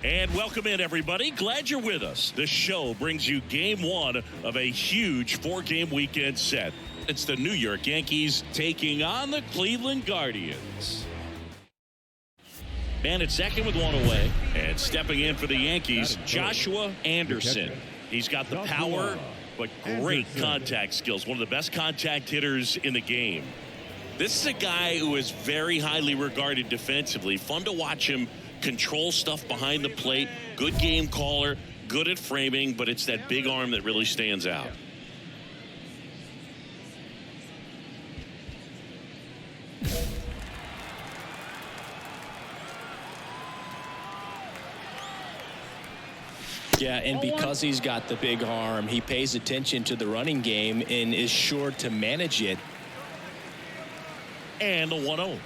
And welcome in, everybody. Glad you're with us. The show brings you game one of a huge four-game weekend set. It's the New York Yankees taking on the Cleveland Guardians. Man at second with one away. And stepping in for the Yankees, Joshua Anderson. He's got the power, but great contact skills. One of the best contact hitters in the game. This is a guy who is very highly regarded defensively. Fun to watch him control stuff behind the plate. Good game caller, good at framing, but it's that big arm that really stands out. Yeah, and because he's got the big arm, he pays attention to the running game and is sure to manage it. And the 1-0.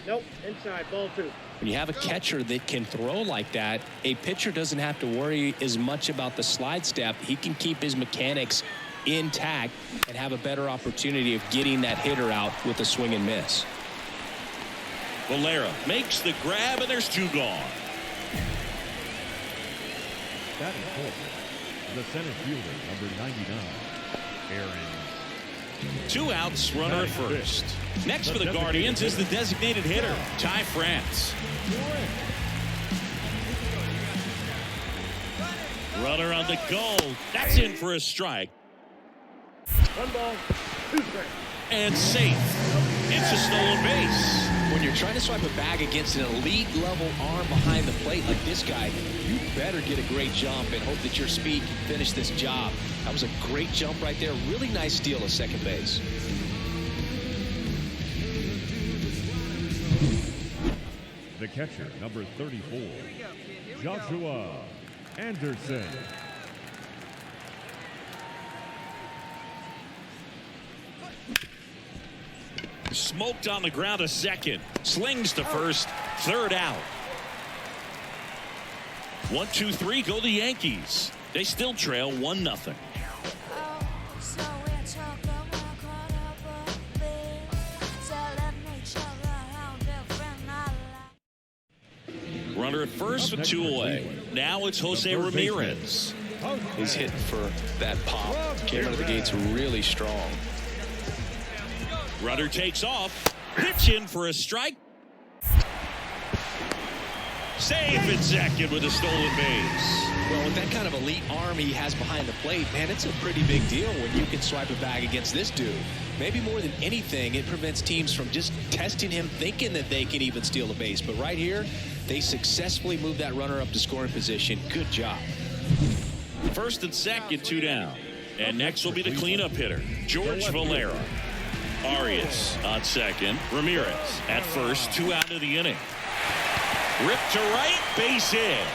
Nope, inside, ball two. When you have a catcher that can throw like that, a pitcher doesn't have to worry as much about the slide step. He can keep his mechanics intact and have a better opportunity of getting that hitter out with a swing and miss. Valera makes the grab, and there's two gone. That is four. The center fielder, number 99, Aaron. Two outs, runner at first. Next for the Guardians is the designated hitter, Ty France. Runner on the go. That's in for a strike. One ball, two strikes. And safe. It's a stolen base. When you're trying to swipe a bag against an elite level arm behind the plate like this guy, you better get a great jump and hope that your speed can finish this job. That was a great jump right there. Really nice steal at second base. The catcher, number 34, Joshua Anderson. Smoked on the ground to second. Slings to first. Third out. 1, 2, 3 go the Yankees. They still trail 1-0. Runner at first with two away. Now it's Jose Ramirez. He's hitting for that pop. Came out of the gates really strong. Runner takes off. Pitch in for a strike. Safe at second with a stolen base. Well, with that kind of elite arm he has behind the plate, man, it's a pretty big deal when you can swipe a bag against this dude. Maybe more than anything, it prevents teams from just testing him, thinking that they can even steal a base. But right here, they successfully moved that runner up to scoring position. Good job. First and second, two down. And next will be the cleanup hitter, George Valera. Arias on second. Ramirez at first. Two out of the inning. Ripped to right. Base hit.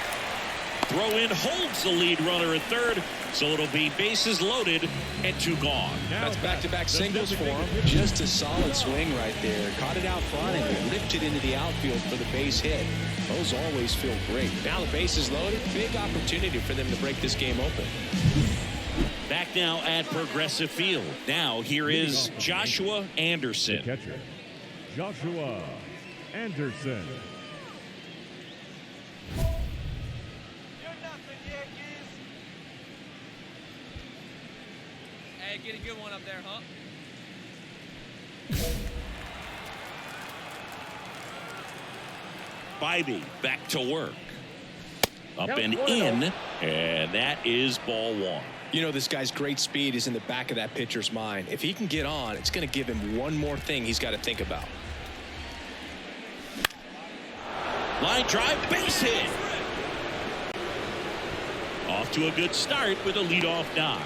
Throw in holds the lead runner at third. So it'll be bases loaded and two gone. That's back-to-back singles for him. Just a solid swing right there. Caught it out front and ripped it into the outfield for the base hit. Those always feel great. Now the base is loaded. Big opportunity for them to break this game open. Back now at Progressive Field. Now here is Joshua Anderson. The catcher, Joshua Anderson. Hey, get a good one up there, huh? Bybee back to work. Up and in, and that is ball one. You know, this guy's great speed is in the back of that pitcher's mind. If he can get on, it's going to give him one more thing he's got to think about. Line drive, base hit. Off to a good start with a leadoff knock.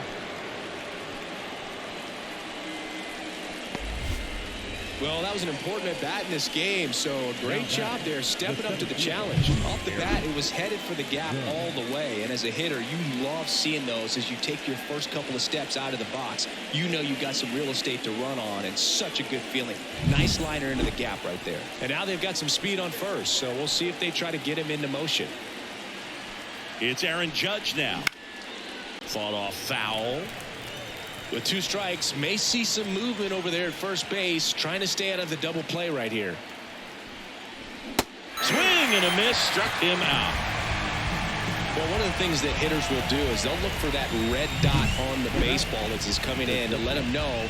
Well, that was an important at-bat in this game, so a great job there stepping up to the challenge. Off the bat, it was headed for the gap all the way, and as a hitter, you love seeing those as you take your first couple of steps out of the box. You know you got some real estate to run on, and such a good feeling. Nice liner into the gap right there. And now they've got some speed on first, so we'll see if they try to get him into motion. It's Aaron Judge now. Fought off foul. With two strikes, may see some movement over there at first base, trying to stay out of the double play right here. Swing and a miss, struck him out. Well, one of the things that hitters will do is they'll look for that red dot on the baseball as it's coming in to let them know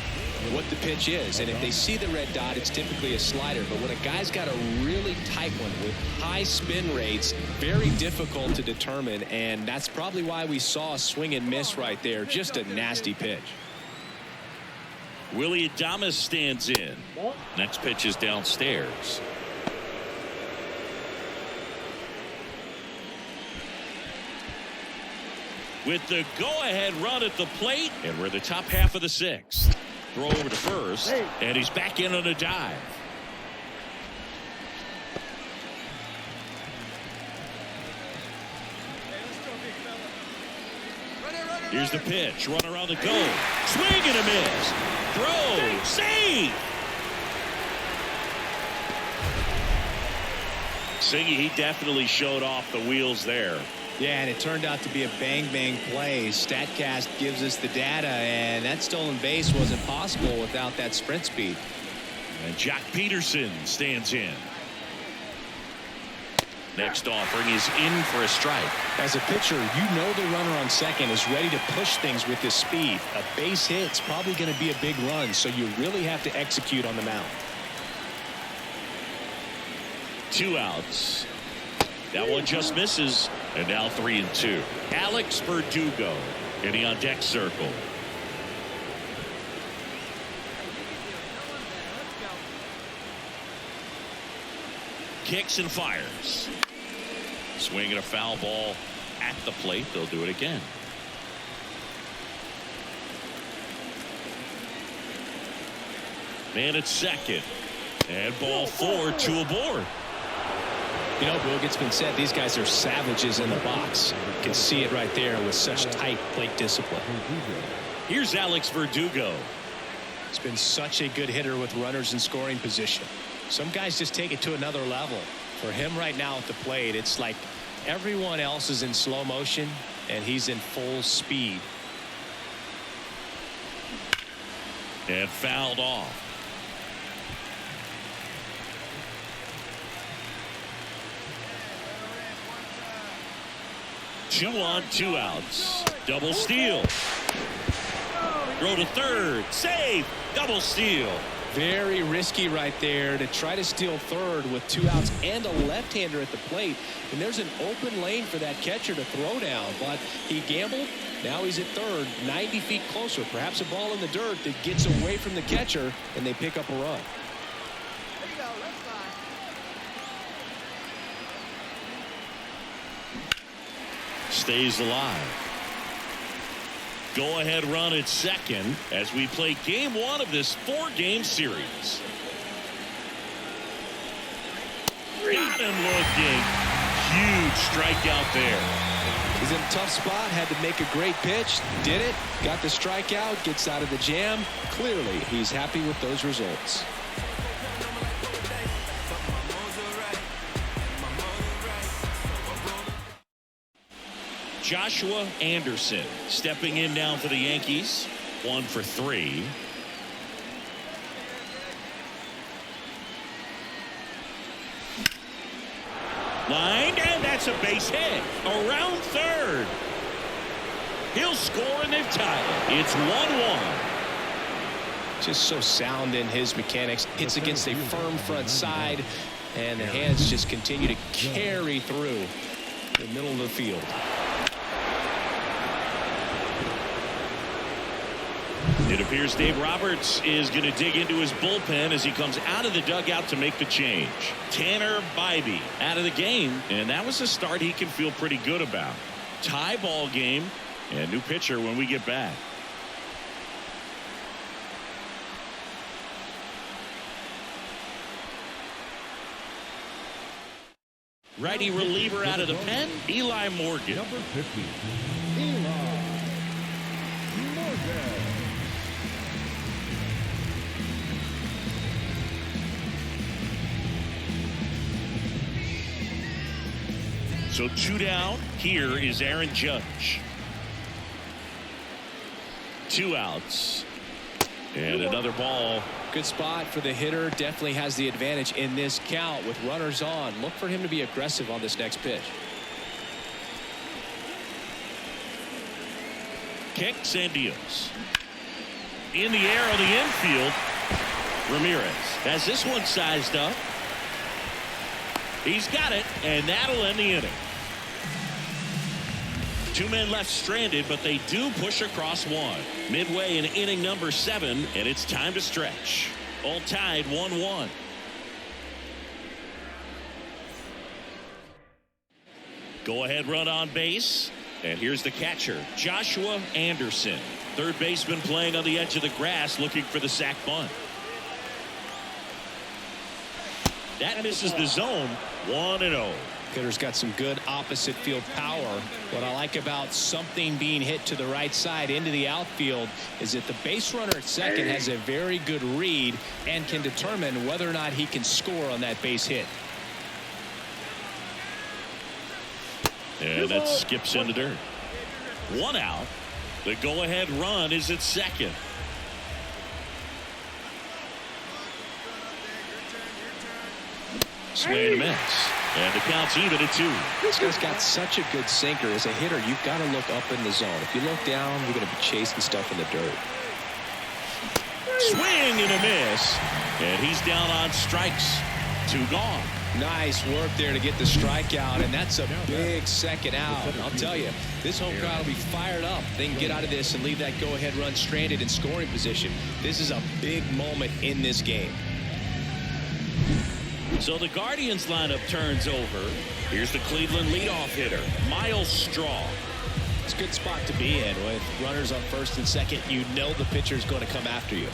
what the pitch is. And if they see the red dot, it's typically a slider. But when a guy's got a really tight one with high spin rates, very difficult to determine. And that's probably why we saw a swing and miss right there. Just a nasty pitch. Willie Adames stands in. Next pitch is downstairs. With the go-ahead run at the plate, and we're in the top half of the sixth. Throw over to first, and he's back in on a dive. Here's the pitch, run around the goal. Swing and a miss. Throw, save. Singy, he definitely showed off the wheels there. Yeah, and it turned out to be a bang-bang play. StatCast gives us the data, and that stolen base wasn't possible without that sprint speed. And Jack Peterson stands in. Next offering is in for a strike. As a pitcher, you know the runner on second is ready to push things with his speed. A base hit's probably going to be a big run, so you really have to execute on the mound. 2 outs. That one just misses. And now 3-2. Alex Verdugo in the on deck circle. Kicks and fires. Swinging a foul ball at the plate. They'll do it again. Man at second. And ball 4, 2 aboard. You know, Boog, it's been said these guys are savages in the box. You can see it right there with such tight plate discipline. Here's Alex Verdugo. He's been such a good hitter with runners in scoring position. Some guys just take it to another level. For him right now at the plate, it's like everyone else is in slow motion and he's in full speed. And fouled off. Two on, 2 outs. Double steal. Throw to third. Save. Double steal. Very risky right there to try to steal third with 2 outs and a left-hander at the plate. And there's an open lane for that catcher to throw down. But he gambled. Now he's at third, 90 feet closer. Perhaps a ball in the dirt that gets away from the catcher, and they pick up a run. Stays alive. Go ahead run at second as we play game 1 of this 4-game series. Got him looking. Huge strikeout there. He's in a tough spot, had to make a great pitch, did it, got the strikeout, gets out of the jam. Clearly, he's happy with those results. Joshua Anderson stepping in now for the Yankees. 1 for 3. Lined, and that's a base hit. Around third. He'll score and they've tied it. It's 1-1. Just so sound in his mechanics. Hits against a firm front side, and the hands just continue to carry through the middle of the field. It appears Dave Roberts is going to dig into his bullpen as he comes out of the dugout to make the change. Tanner Bybee out of the game, and that was a start he can feel pretty good about. Tie ball game, and new pitcher when we get back. Righty reliever out of the pen, Eli Morgan. Number 50, Eli Morgan. So 2 down. Here is Aaron Judge. 2 outs. And another ball. Good spot for the hitter. Definitely has the advantage in this count with runners on. Look for him to be aggressive on this next pitch. Kicks and deals. In the air on the infield. Ramirez has this one sized up. He's got it, and that'll end the inning. 2 men left stranded, but they do push across one. Midway in inning number 7, and it's time to stretch. All tied 1-1. Go ahead run on base. And here's the catcher, Joshua Anderson. Third baseman playing on the edge of the grass looking for the sac bunt. That misses the zone. 1-0. Hitter's got some good opposite field power. What I like about something being hit to the right side into the outfield is that the base runner at second has a very good read and can determine whether or not he can score on that base hit. And that skips in the dirt. 1 out. The go-ahead run is at second. Swing and a miss. And the count's even at 2. This guy's got such a good sinker. As a hitter, you've got to look up in the zone. If you look down, you're going to be chasing stuff in the dirt. Swing and a miss. And he's down on strikes. 2 gone. Nice work there to get the strikeout, and that's a big second out. I'll tell you, this home crowd will be fired up. They can get out of this and leave that go-ahead run stranded in scoring position. This is a big moment in this game. So the Guardians lineup turns over. Here's the Cleveland leadoff hitter, Miles Straw. It's a good spot to be in with runners on first and second. You know the pitcher's going to come after you.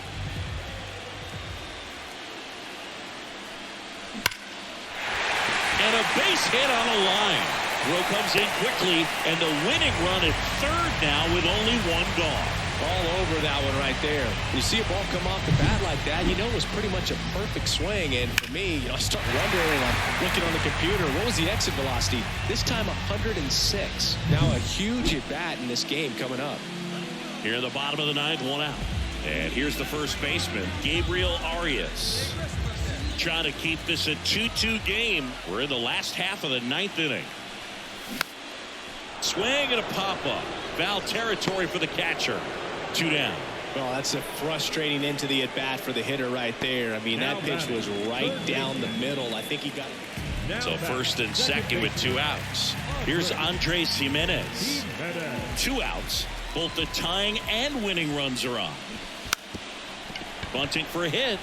And a base hit on a line. Throw comes in quickly, and the winning run at third now with only 1 gone. All over that one right there. You see a ball come off the bat like that, you know it was pretty much a perfect swing. And for me, I start wondering, I'm looking on the computer, what was the exit velocity? This time 106. Now a huge at bat in this game coming up. Here in the bottom of the 9th, 1 out. And here's the first baseman, Gabriel Arias. Trying to keep this a 2-2 game. We're in the last half of the 9th inning. Swing and a pop-up. Foul territory for the catcher. 2 down. Well, that's a frustrating end to the at-bat for the hitter right there. I mean, that pitch was right down the middle. I think he got it. So first and second with 2 outs. Here's Andres Jimenez. 2 outs. Both the tying and winning runs are on. Bunting for a hit.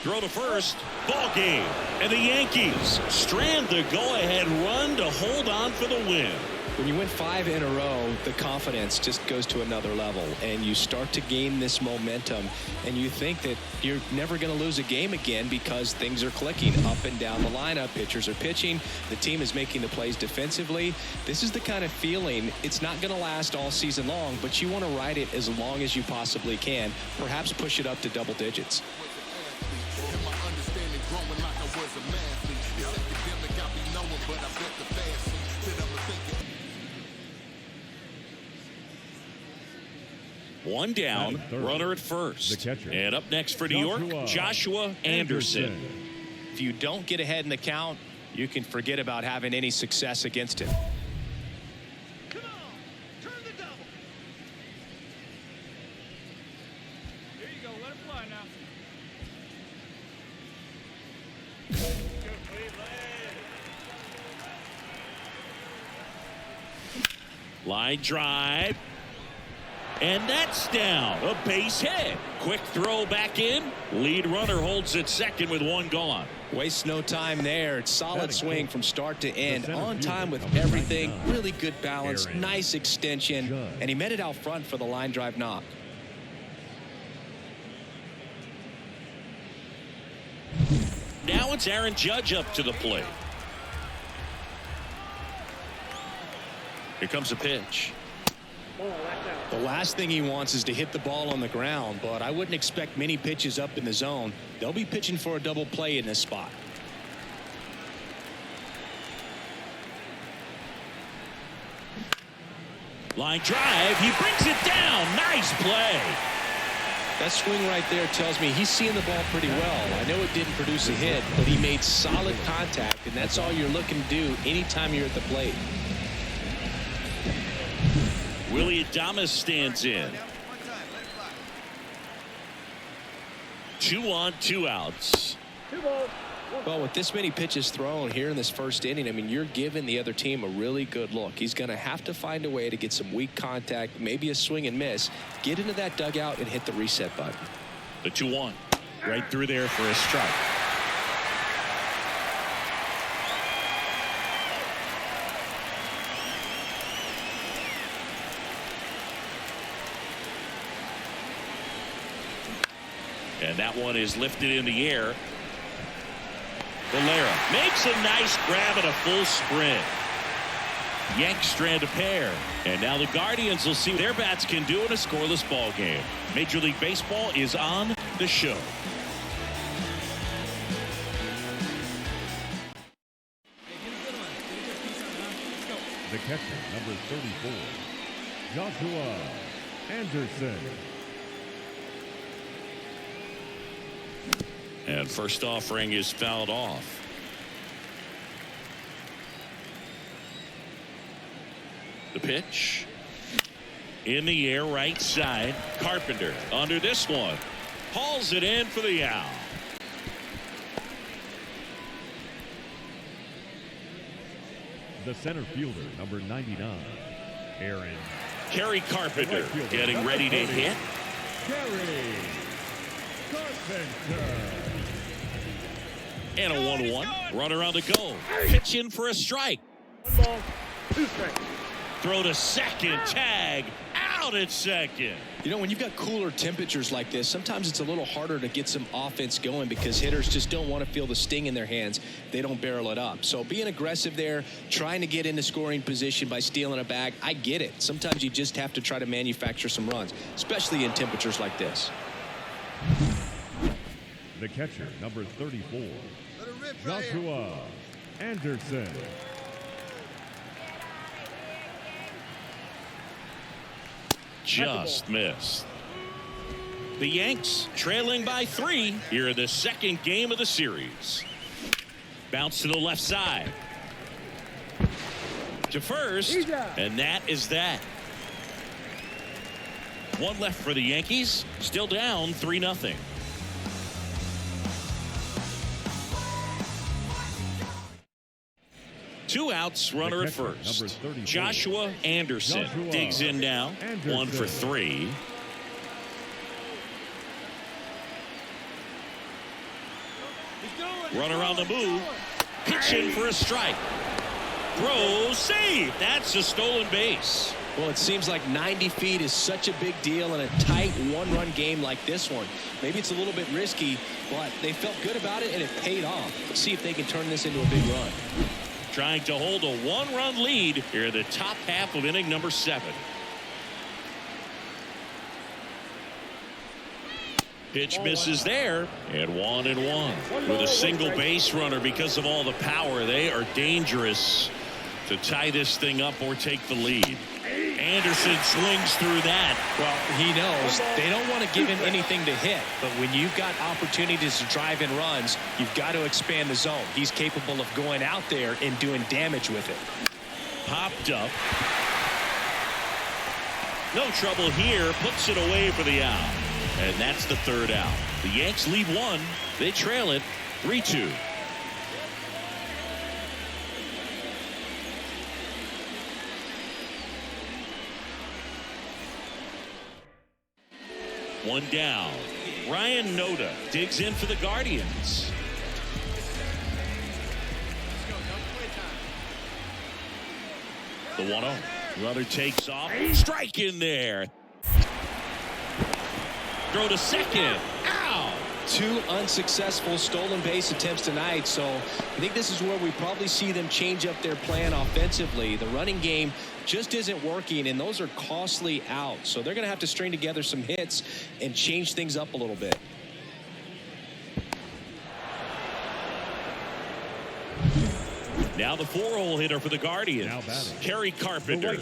Throw to first. Ball game. And the Yankees strand the go-ahead run to hold on for the win. When you win 5 in a row, the confidence just goes to another level, and you start to gain this momentum, and you think that you're never going to lose a game again because things are clicking up and down the lineup. Pitchers are pitching. The team is making the plays defensively. This is the kind of feeling, it's not going to last all season long, but you want to ride it as long as you possibly can, perhaps push it up to double digits. One down, runner at first. And up next for New York, Joshua Anderson. If you don't get ahead in the count, you can forget about having any success against him. Come on, turn the double. Here you go, let it fly now. Go Cleveland. Line drive. And that's down. A base hit. Quick throw back in. Lead runner holds at second with 1 gone. Waste no time there. Solid swing from start to end. On time with everything. Really good balance. Nice extension. And he met it out front for the line drive knock. Now it's Aaron Judge up to the plate. Here comes a pitch. The last thing he wants is to hit the ball on the ground, but I wouldn't expect many pitches up in the zone. They'll be pitching for a double play in this spot. Line drive. He brings it down. Nice play. That swing right there tells me he's seeing the ball pretty well. I know it didn't produce a hit, but he made solid contact, and that's all you're looking to do anytime you're at the plate. Willie Adames stands in. 2 on, 2 outs. 2 balls. Well, with this many pitches thrown here in this first inning, I mean, you're giving the other team a really good look. He's going to have to find a way to get some weak contact, maybe a swing and miss, get into that dugout and hit the reset button. The 2-1. Right through there for a strike. And that one is lifted in the air. Valera makes a nice grab and a full sprint. Yanks strand a pair. And now the Guardians will see what their bats can do in a scoreless ball game. Major League Baseball is on the show. The catcher, number 34, Joshua Anderson. And first offering is fouled off. The pitch. In the air, right side. Carpenter under this one. Hauls it in for the out. The center fielder, number 99, Aaron. Kerry Carpenter getting ready to hit. Kerry Carpenter. And a 1-1. Runner on the go. Pitch in for a strike. 1 ball, 2 strikes. Throw to second. Tag. Out at second. You know, when you've got cooler temperatures like this, sometimes it's a little harder to get some offense going because hitters just don't want to feel the sting in their hands. They don't barrel it up. So being aggressive there, trying to get into scoring position by stealing a bag, I get it. Sometimes you just have to try to manufacture some runs, especially in temperatures like this. The catcher, number 34, Joshua Anderson. Just missed. The Yanks trailing by 3 here in the second game of the series. Bounce to the left side. To first. And that is that. 1 left for the Yankees. Still down 3-0. Two outs, runner at first. Joshua Anderson digs in now. 1 for 3. Runner on the move. Pitch in for a strike. Throw, save. That's a stolen base. Well, it seems like 90 feet is such a big deal in a tight one-run game like this one. Maybe it's a little bit risky, but they felt good about it and it paid off. Let's see if they can turn this into a big run. Trying to hold a 1-run lead here in the top half of inning number 7. Pitch misses there, and 1-1. With a single base runner because of all the power, they are dangerous to tie this thing up or take the lead. Anderson swings through that. Well, he knows they don't want to give him anything to hit, but when you've got opportunities to drive in runs, you've got to expand the zone. He's capable of going out there and doing damage with it. Popped up. No trouble here. Puts it away for the out. And that's the 3rd out. The Yanks lead 1. They trail it 3-2. One down. Ryan Noda digs in for the Guardians. The 1-0. Runner takes off. Strike in there. Throw to second. Ow! 2 unsuccessful stolen base attempts tonight, so I think this is where we probably see them change up their plan offensively. The running game just isn't working, and those are costly outs. So they're going to have to string together some hits and change things up a little bit. Now the 4-hole hitter for the Guardians. Kerry Carpenter.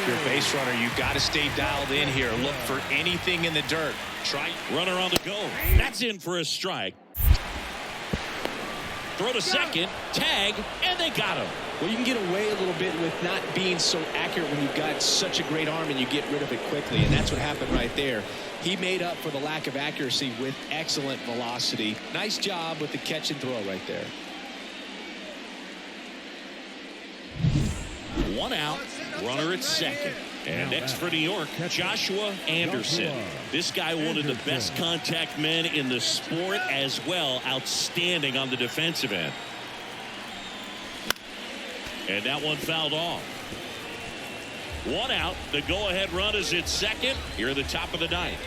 Your base runner, you've got to stay dialed in here. Look for anything in the dirt. Try runner on the go. That's in for a strike. Throw to second. Tag, and they got him. Well, you can get away a little bit with not being so accurate when you've got such a great arm and you get rid of it quickly, and that's what happened right there. He made up for the lack of accuracy with excellent velocity. Nice job with the catch and throw right there. One out, runner at second. And next for New York, Joshua Anderson. This guy, one of the best contact men in the sport as well. Outstanding on the defensive end. And that one fouled off. One out. The go-ahead run is at second. Here at the top of the ninth.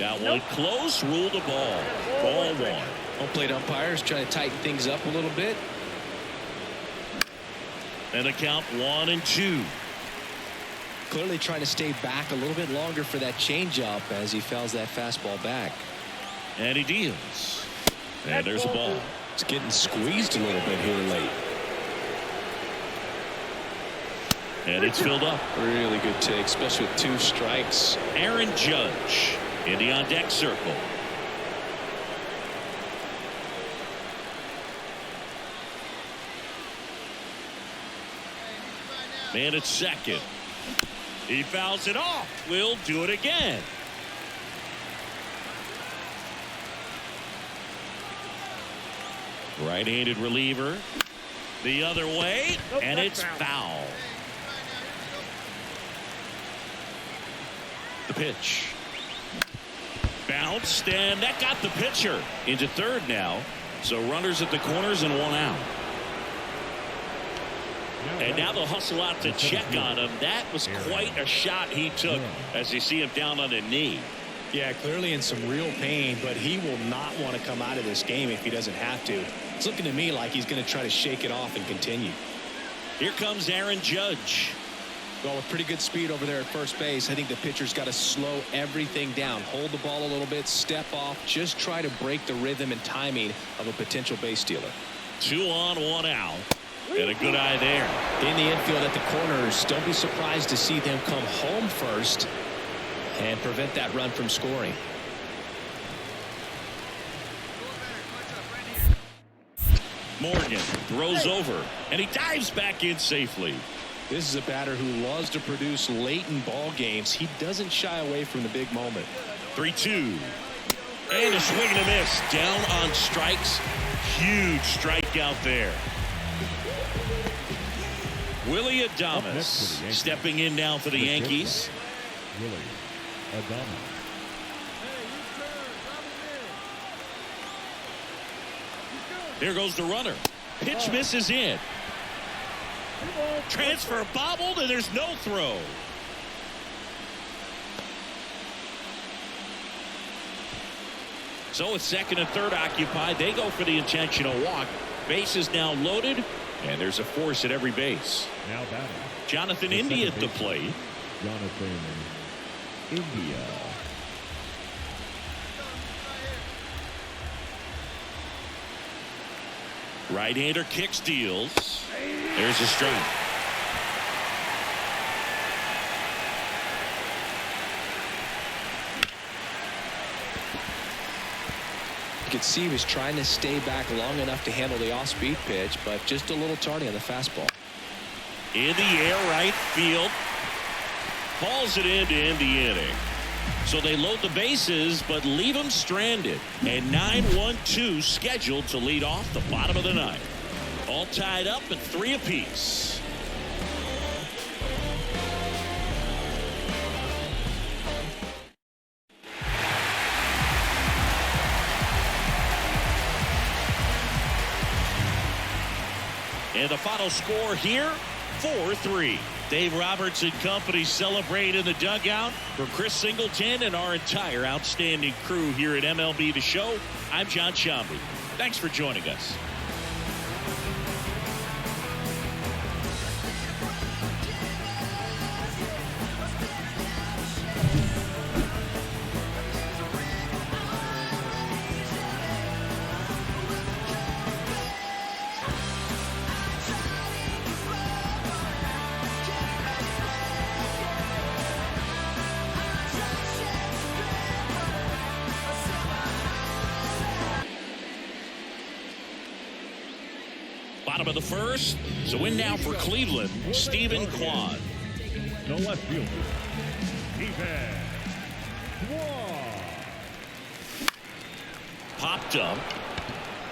That one close. Ruled a ball. Ball one. Home plate umpires trying to tighten things up a little bit. And a count 1-2. Clearly trying to stay back a little bit longer for that changeup as he fouls that fastball back. And he deals. And there's a ball. It's getting squeezed a little bit here late. And it's filled up. Really good take, especially with 2 strikes. Aaron Judge in the on-deck circle. Man at second. He fouls it off. We'll do it again. Right-handed reliever. The other way. Nope, and that's it's foul. The pitch. Bounced, and that got the pitcher into third now. So runners at the corners and 1 out. And now they'll hustle out to check on him. That was quite a shot he took as you see him down on a knee. Yeah, clearly in some real pain, but he will not want to come out of this game if he doesn't have to. It's looking to me like he's going to try to shake it off and continue. Here comes Aaron Judge. Well, with pretty good speed over there at first base, I think the pitcher's got to slow everything down. Hold the ball a little bit, step off, just try to break the rhythm and timing of a potential base stealer. 2 on, 1 out. And a good eye there. In the infield at the corners, don't be surprised to see them come home first and prevent that run from scoring. Morgan throws over, and he dives back in safely. This is a batter who loves to produce late in ball games. He doesn't shy away from the big moment. 3-2. And a swing and a miss. Down on strikes. Huge strikeout there. Willie Adames stepping in now for the Yankees. Willie Adames. Here goes the runner. Pitch misses in. Transfer bobbled, and there's no throw. So with second and third occupied, they go for the intentional walk. Base is now loaded, and there's a force at every base. Now batting. Jonathan India at the plate. Jonathan India. Right-hander kicks, deals. There's a strike. You could see he was trying to stay back long enough to handle the off-speed pitch, but just a little tardy on the fastball. In the air, right field. Hauls it in to end the inning. So they load the bases, but leave them stranded. And 9-1-2 scheduled to lead off the bottom of the ninth. All tied up at 3 apiece. And the final score here, 4-3. Dave Roberts and company celebrate in the dugout. For Chris Singleton and our entire outstanding crew here at MLB The Show, I'm John Sciambi. Thanks for joining us. bottom of the first. So in now for Cleveland, Stephen Kwan. The left fielder, Stephen Kwan. Popped up.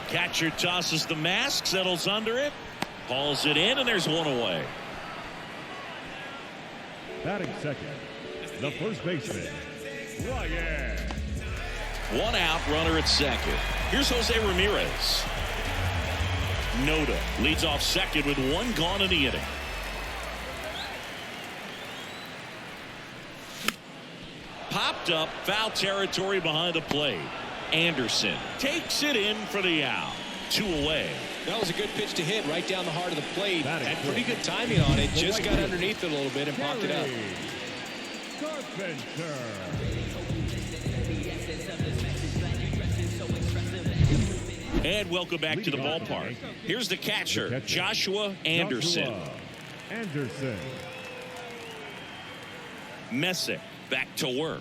Catcher tosses the mask, settles under it, hauls it in, and there's one away. Batting second, the first baseman, Ryan. One out, runner at second. Here's Jose Ramirez. Noda leads off second with one gone in the inning. Popped up, foul territory behind the plate. Anderson takes it in for the out. Two away. That was a good pitch to hit right down the heart of the plate. Had pretty good timing on it. Just got underneath it a little bit and popped it up. Carpenter. And welcome back to the ballpark. Here's the catcher, Joshua Anderson. Messick back to work.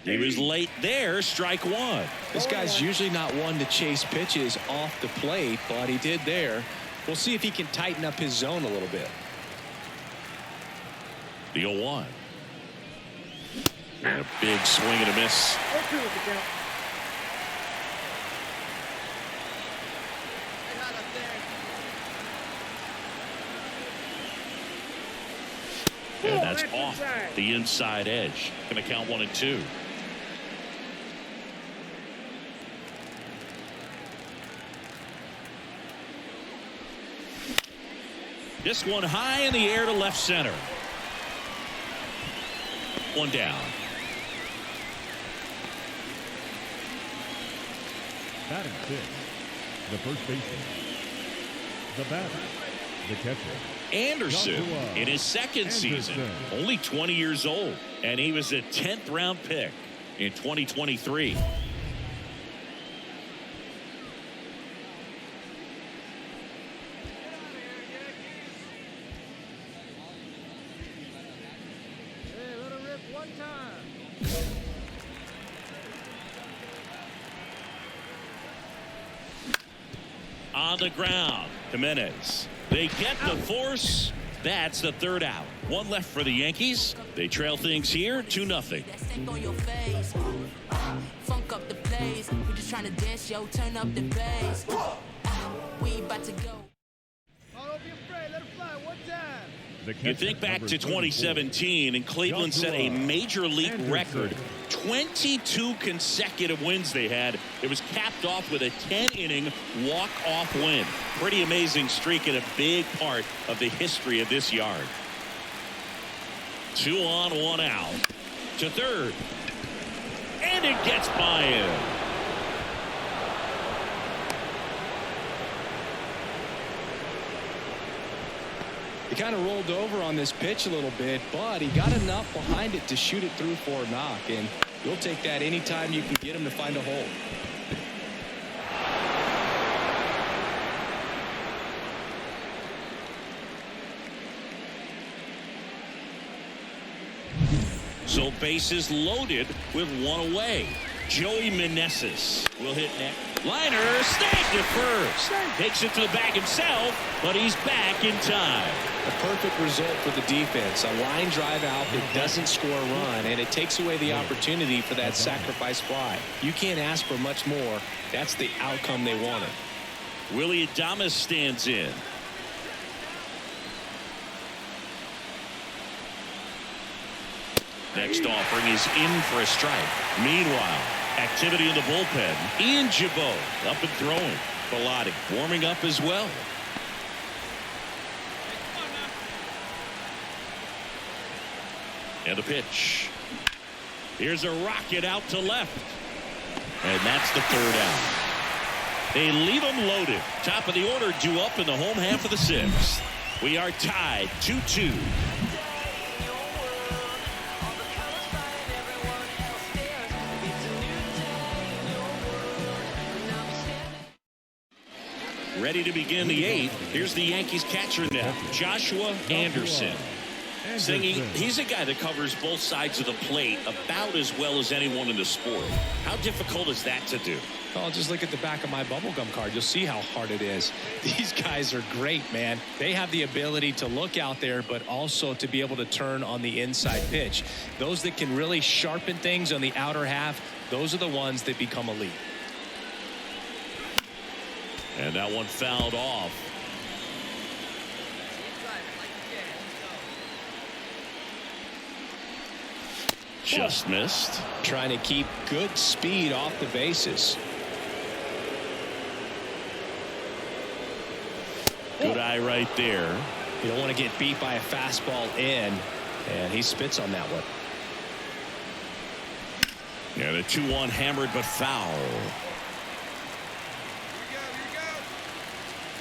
He was late there, strike one. This guy's usually not one to chase pitches off the plate, but he did there. We'll see if he can tighten up his zone a little bit. The 0-1. And a big swing and a miss. And that's off the inside edge. Going to count 1-2. This one high in the air to left center. One down. Batting sixth, the first baseman, the batter, the catcher. Anderson in his second season, only 20 years old, and he was a 10th round pick in 2023. On the ground, Jimenez. They get the force. That's the third out. One left for the Yankees. They trail things here 2-0. Funk up the place. We just trying to dance, yo. Turn up the bass. We about to go. Don't be afraid. Let it fly one time. You think back to 2017, and Cleveland set a major league record. 22 consecutive wins they had. It was capped off with a 10-inning walk-off win. Pretty amazing streak and a big part of the history of this yard. 2 on, 1 out. To third. And it gets by him. He kind of rolled over on this pitch a little bit, but he got enough behind it to shoot it through for a knock, and you'll take that anytime you can get him to find a hole. So bases loaded with one away. Joey Meneses will hit next. Liner snagged it first. Takes it to the bag himself, but he's back in time. A perfect result for the defense. A line drive out that doesn't score a run, and it takes away the opportunity for that sacrifice fly. You can't ask for much more. That's the outcome they wanted. Willie Adames stands in. Next offering is in for a strike. Meanwhile, activity in the bullpen. Ian Gibaut up and throwing. Bilotti warming up as well. And the pitch. Here's a rocket out to left. And that's the third out. They leave them loaded. Top of the order due up in the home half of the sixth. We are tied 2-2. Ready to begin the eighth. Here's the Yankees catcher now, Joshua Anderson. Singing, he's a guy that covers both sides of the plate about as well as anyone in the sport. How difficult is that to do? Oh, just look at the back of my bubblegum card. You'll see how hard it is. These guys are great, man. They have the ability to look out there, but also to be able to turn on the inside pitch. Those that can really sharpen things on the outer half, those are the ones that become elite. And that one fouled off. Just missed. Trying to keep good speed off the bases. Good eye right there. You don't want to get beat by a fastball in, and he spits on that one. And a 2-1 hammered but foul.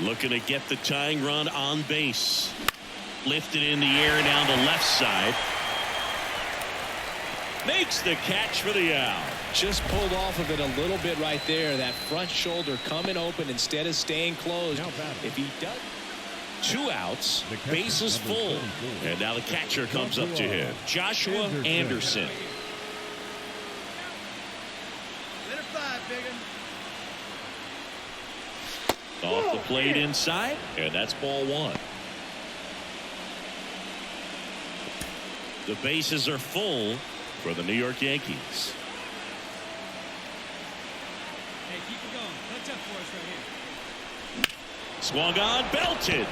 Looking to get the tying run on base. Lifted in the air down the left side. Makes the catch for the out. Just pulled off of it a little bit right there. That front shoulder coming open instead of staying closed. If he does. 2 outs, bases full. And now the catcher comes up to him. Joshua Anderson. Let it fly, big one. Off the plate inside, and that's ball 1. The bases are full for the New York Yankees. Hey, keep it going. Touch up for us right here. Swung on, belted.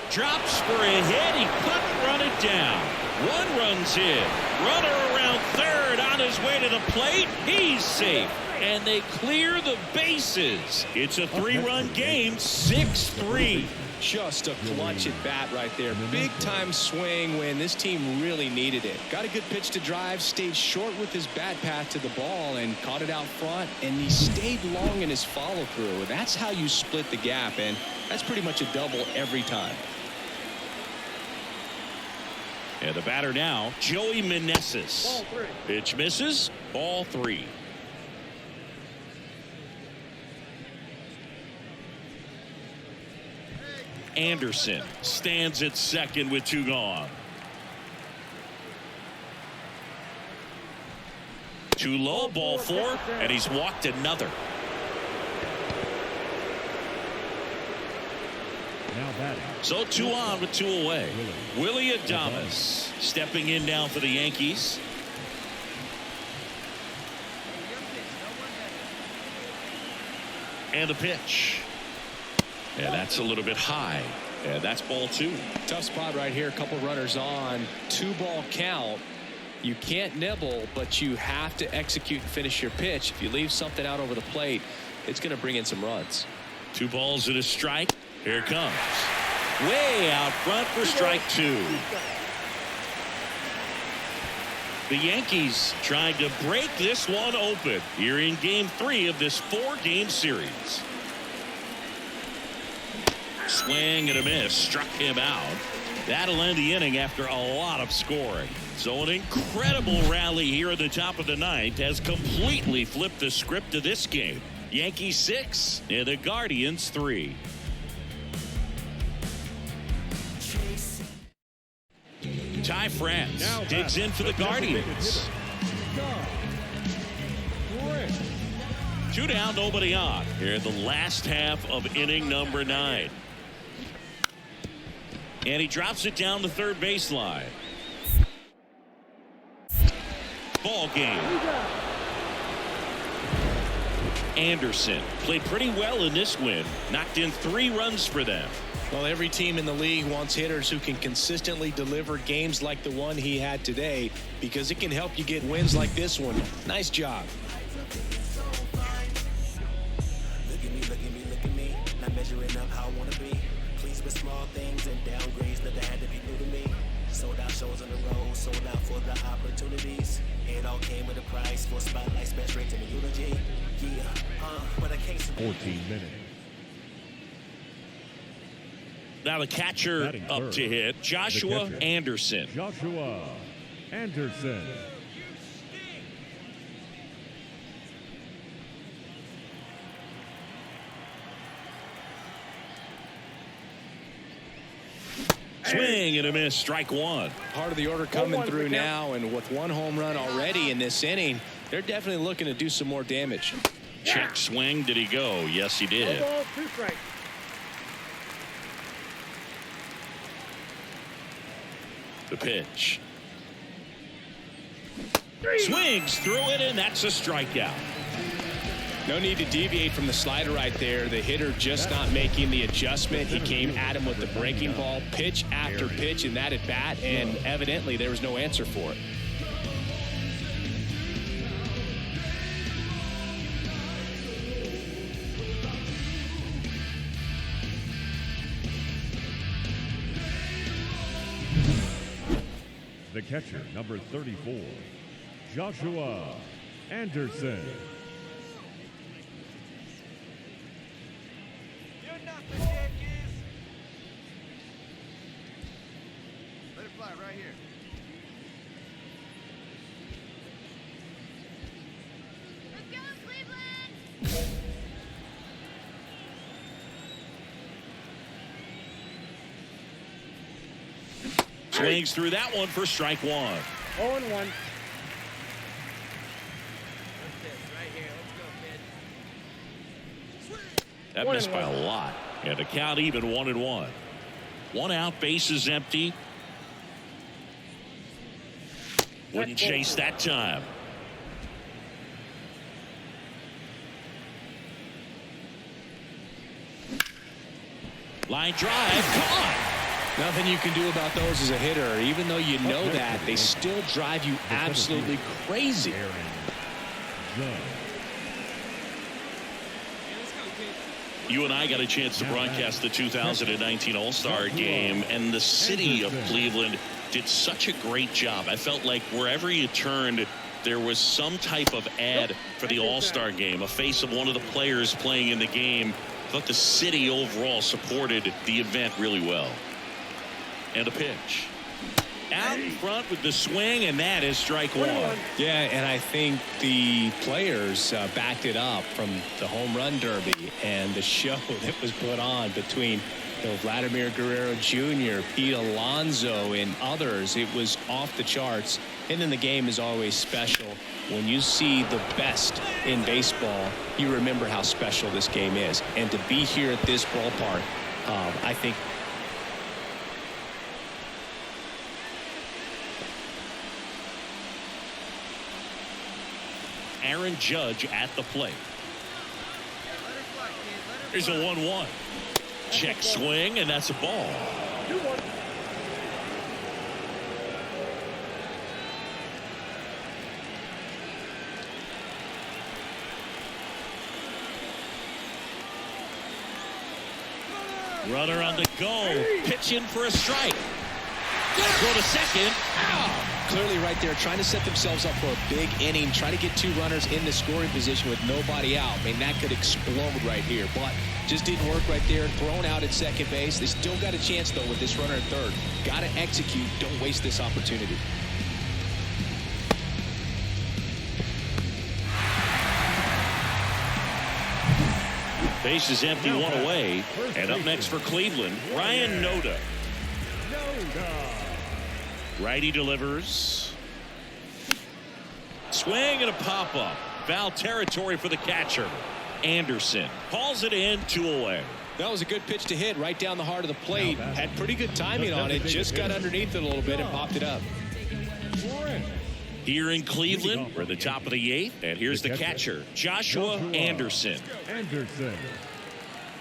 Drops for a hit. He couldn't run it down. 1 run's in. Runner around third on his way to the plate. He's safe. And they clear the bases. It's a 3-run game, 6-3. Just a clutch at bat right there. Big time swing when this team really needed it. Got a good pitch to drive, stayed short with his bat path to the ball and caught it out front, and he stayed long in his follow through. That's how you split the gap, and that's pretty much a double every time. And the batter now, Joey Meneses. Pitch misses, ball 3. Anderson stands at second with 2 gone. Too low, ball 4, and he's walked another. Now batting. So 2 on with 2 away. Willie Adames stepping in now for the Yankees. And the pitch. And that's a little bit high. And that's ball 2. Tough spot right here. A couple runners on. 2-ball count. You can't nibble, but you have to execute and finish your pitch. If you leave something out over the plate, it's going to bring in some runs. 2 balls and a strike. Here it comes. Way out front for strike 2. The Yankees trying to break this one open here in game 3 of this 4-game series. Swing and a miss, struck him out. That'll end the inning after a lot of scoring. So an incredible rally here at the top of the 9th has completely flipped the script of this game. Yankees 6 and the Guardians 3. Ty France digs in for the Guardians. 2 down, nobody on here in the last half of inning number 9. And he drops it down the third baseline. Ball game. Anderson played pretty well in this win. Knocked in 3 runs for them. Well, every team in the league wants hitters who can consistently deliver games like the one he had today, because it can help you get wins like this one. Nice job. Look at me, not measuring up how I want to be. Pleased with small things and downgrades that had to be new to me. Sold out shows on the road, sold out for the opportunities. It all came with a price for spotlights, best rates, and a eulogy. Yeah, but I can't. 14 minutes. Now the catcher Batting up third. to hit, Joshua Anderson. Joshua Anderson. Swing and a miss, strike one. Part of the order coming through now, and with one home run already in this inning, they're definitely looking to do some more damage. Check swing. Did he go? Yes, he did. 1 ball, 2 strikes. The pitch. Swings through it, and that's a strikeout. No need to deviate from the slider right there. The hitter just not making the adjustment. He came at him with the breaking ball, pitch after pitch in that at bat, and evidently there was no answer for it. The catcher, number 34, Joshua Anderson. You're not the Yankees. Let it fly right here. Let's go, Cleveland! Swings through that one for strike one. 0-1. Right here. Let's go, kid. That missed by a lot. And the count even 1-1. 1 out, bases empty. Wouldn't chase that time. Line drive, caught. Nothing you can do about those as a hitter. Even though you know that, they still drive you absolutely crazy. You and I got a chance to broadcast the 2019 All-Star Game, and the city of Cleveland did such a great job. I felt like wherever you turned, there was some type of ad for the All-Star Game, a face of one of the players playing in the game. I thought the city overall supported the event really well. And a pitch. Out in front with the swing, and that is strike one. Yeah, and I think the players backed it up from the home run derby and the show that was put on between Vladimir Guerrero Jr., Pete Alonso, and others. It was off the charts. And then the game is always special. When you see the best in baseball, you remember how special this game is. And to be here at this ballpark, I think Aaron Judge at the plate. Here's a 1-1. Check swing, and that's a ball. 2-1. Runner on the go. Pitch in for a strike. Go to second. Ow. Clearly right there trying to set themselves up for a big inning, try to get 2 runners in the scoring position with nobody out. I mean, that could explode right here, but just didn't work right there. Thrown out at second base. They still got a chance, though, with this runner at third. Got to execute. Don't waste this opportunity. Base is empty, 1 away. And up next for Cleveland, Ryan Noda. Righty delivers. Swing and a pop-up. Foul territory for the catcher. Anderson calls it in, 2 away. That was a good pitch to hit right down the heart of the plate. Had pretty good timing on it. Just got underneath it a little bit and popped it up. Here in Cleveland, we're at the top of the 8th. And here's the catcher, Joshua Anderson.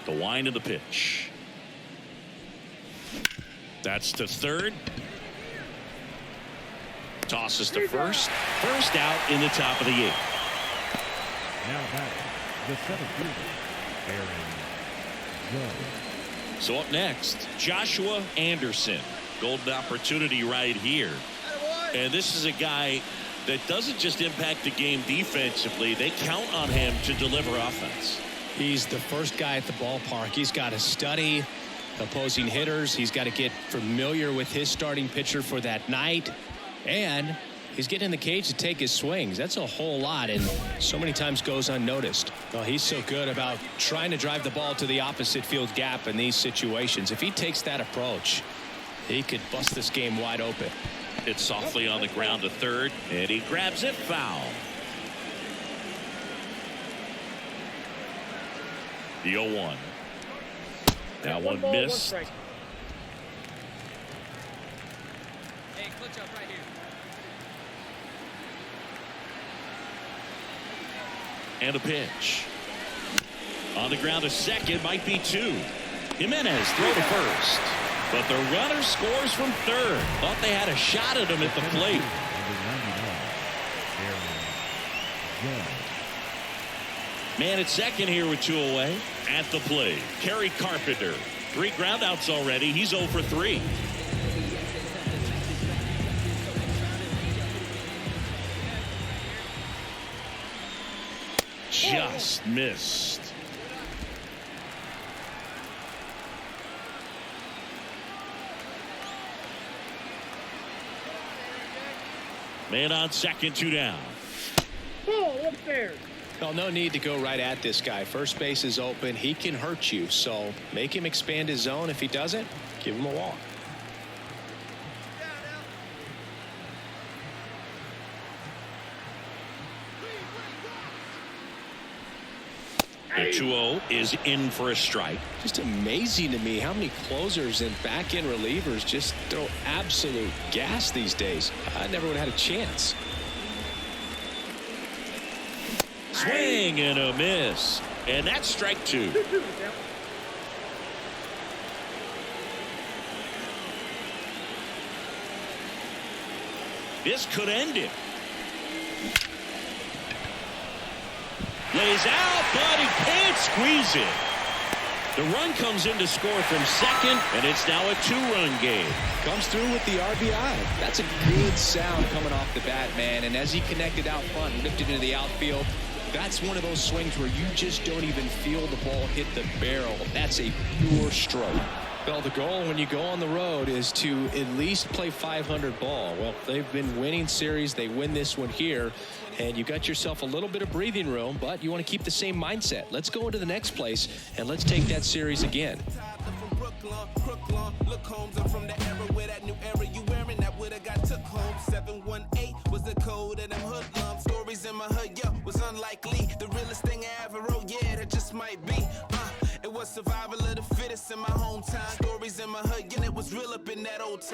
The wind of the pitch. That's to third. Tosses to first. First out in the top of the 8th. Now back, the 7th fielder, Aaron Judge. So up next, Joshua Anderson. Golden opportunity right here. And this is a guy that doesn't just impact the game defensively. They count on him to deliver offense. He's the first guy at the ballpark. He's got to study opposing hitters. He's got to get familiar with his starting pitcher for that night. And he's getting in the cage to take his swings. That's a whole lot, and so many times goes unnoticed. Well, he's so good about trying to drive the ball to the opposite field gap in these situations. If he takes that approach, He could bust this game wide open. It's softly on the ground to third, and he grabs it, foul. The 0-1. That one ball, missed. strike. Hey, clutch up right here. And a pitch. On the ground to second, might be two. Jimenez throw to first. But the runner scores from third. Thought they had a shot at him at the plate. Man at second here with 2 away. At the plate, Kerry Carpenter. 3 groundouts already. He's 0 for 3. Just missed. Man on second, 2 down. Ball upstairs. Well, no need to go right at this guy. First base is open. He can hurt you. So make him expand his zone. If he doesn't, give him a walk. The 2-0 is in for a strike. Just amazing to me how many closers and back-end relievers just throw absolute gas these days. I never would have had a chance. Swing and a miss. And that's strike 2. This could end it. Lays out, but he can't squeeze it. The run comes in to score from second, and it's now a 2-run game. Comes through with the RBI. That's a good sound coming off the bat, man. And as he connected out front and lifted into the outfield, that's one of those swings where you just don't even feel the ball hit the barrel. That's a pure stroke. Well, the goal when you go on the road is to at least play 500 ball. Well, they've been winning series. They win this one here, and you got yourself a little bit of breathing room, but you want to keep the same mindset. Let's go into the next place, and let's take that series again. Look, Holmes, I'm from the era where that new era you wearing that would have got took home. 718 was the code of them hoodlums. Stories in my hood, yo, was unlikely. The realest thing I ever wrote, yeah, that just might be. It was survival of the fittest in my hometown. Stories in my hood, yeah, it was real up in that old town.